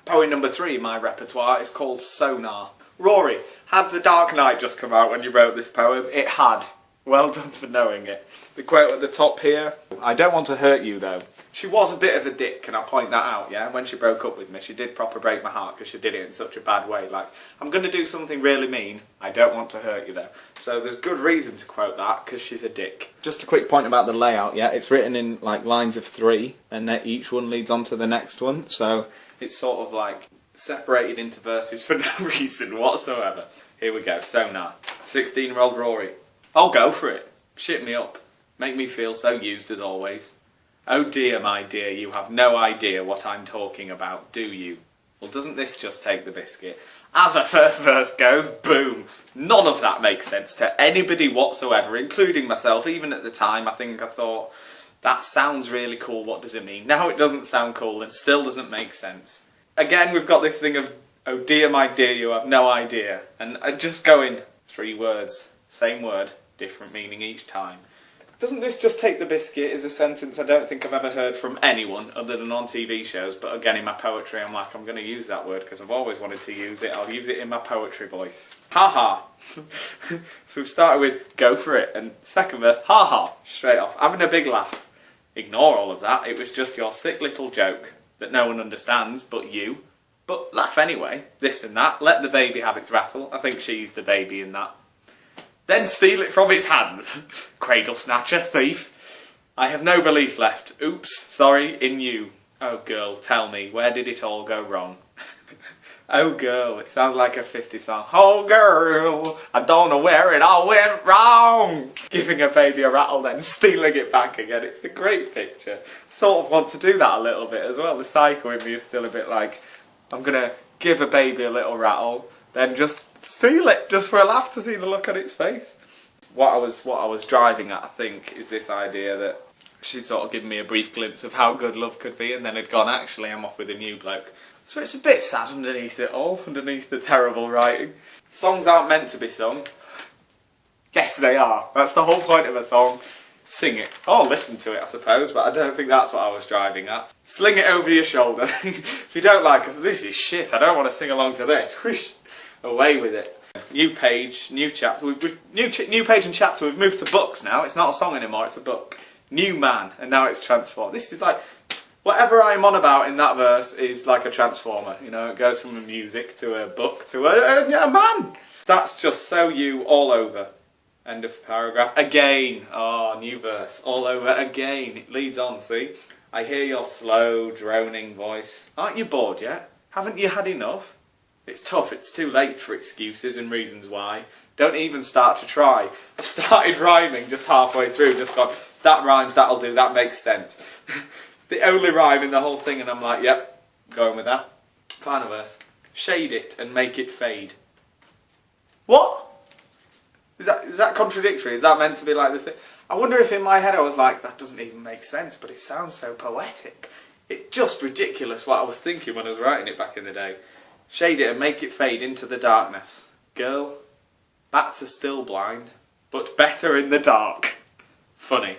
Poem number 3 in my repertoire is called Sonar. Rory, had The Dark Knight just come out when you wrote this poem? It had. Well done for knowing it. The quote at the top here, I don't want to hurt you though. She was a bit of a dick, and I'll point that out, yeah? When she broke up with me, she did proper break my heart because she did it in such a bad way. Like, I'm going to do something really mean, I don't want to hurt you though. So there's good reason to quote that, because she's a dick. Just a quick point about the layout, yeah? It's written in like lines of 3, and then each one leads on to the next one. So it's sort of like separated into verses for no reason whatsoever. Here we go, Sonar. 16-year-old Rory. I'll go for it. Shit me up. Make me feel so used as always. Oh dear, my dear, you have no idea what I'm talking about, do you? Well, doesn't this just take the biscuit? As a first verse goes, boom! None of that makes sense to anybody whatsoever, including myself. Even at the time, I think I thought, that sounds really cool, what does it mean? Now it doesn't sound cool and still doesn't make sense. Again, we've got this thing of, oh dear, my dear, you have no idea. And I just go in 3 words, same word, different meaning each time. Doesn't this just take the biscuit is a sentence I don't think I've ever heard from anyone other than on TV shows, but again in my poetry I'm like, I'm going to use that word because I've always wanted to use it, I'll use it in my poetry voice. Ha ha! So we've started with go for it, and second verse, ha ha, straight off, having a big laugh. Ignore all of that, it was just your sick little joke that no one understands but you. But laugh anyway, this and that, let the baby have its rattle, I think she's the baby in that. Then steal it from its hands. Cradle snatcher, thief. I have no belief left. Oops, sorry, in you. Oh girl, tell me, where did it all go wrong? Oh girl, it sounds like a 50s song. Oh girl, I don't know where it all went wrong. Giving a baby a rattle, then stealing it back again. It's a great picture. Sort of want to do that a little bit as well. The psycho in me is still a bit like, I'm gonna give a baby a little rattle, then just steal it, just for a laugh to see the look on its face. What I was driving at, I think, is this idea that she sort of given me a brief glimpse of how good love could be, and then had gone, actually, I'm off with a new bloke. So it's a bit sad underneath it all, underneath the terrible writing. Songs aren't meant to be sung. Yes, they are. That's the whole point of a song. Sing it. Or listen to it, I suppose, but I don't think that's what I was driving at. Sling it over your shoulder. If you don't like us, this is shit, I don't want to sing along to this. Whoosh. Away with it. New page, new chapter. New page and chapter. We've moved to books now. It's not a song anymore, it's a book. New man, and now it's transformed. This is like, whatever I'm on about in that verse is like a transformer. You know, it goes from a music to a book to a man. That's just so you all over. End of paragraph. Again. Oh, new verse. All over again. It leads on, see? I hear your slow, droning voice. Aren't you bored yet? Haven't you had enough? It's tough, it's too late for excuses and reasons why. Don't even start to try. I've started rhyming just halfway through, just gone, that rhymes, that'll do, that makes sense. The only rhyme in the whole thing, and I'm like, yep, going with that. Final verse. Shade it and make it fade. What? Is that contradictory? Is that meant to be like the thing? I wonder if in my head I was like, that doesn't even make sense, but it sounds so poetic. It's just ridiculous what I was thinking when I was writing it back in the day. Shade it and make it fade into the darkness. Girl, bats are still blind, but better in the dark. Funny.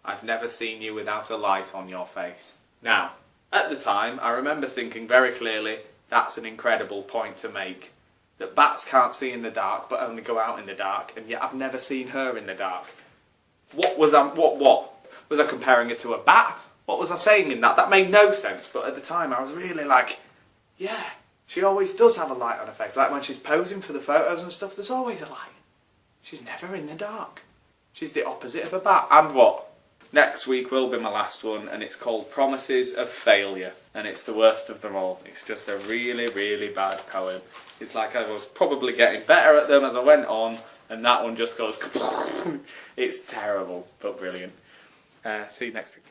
I've never seen you without a light on your face. Now, at the time, I remember thinking very clearly, that's an incredible point to make. That bats can't see in the dark, but only go out in the dark, and yet I've never seen her in the dark. What? Was I comparing her to a bat? What was I saying in that? That made no sense, but at the time I was really like, yeah. She always does have a light on her face, like when she's posing for the photos and stuff, there's always a light. She's never in the dark. She's the opposite of a bat. And what? Next week will be my last one, and it's called Promises of Failure, and it's the worst of them all. It's just a really, really bad poem. It's like I was probably getting better at them as I went on, and that one just goes... It's terrible, but brilliant. See you next week.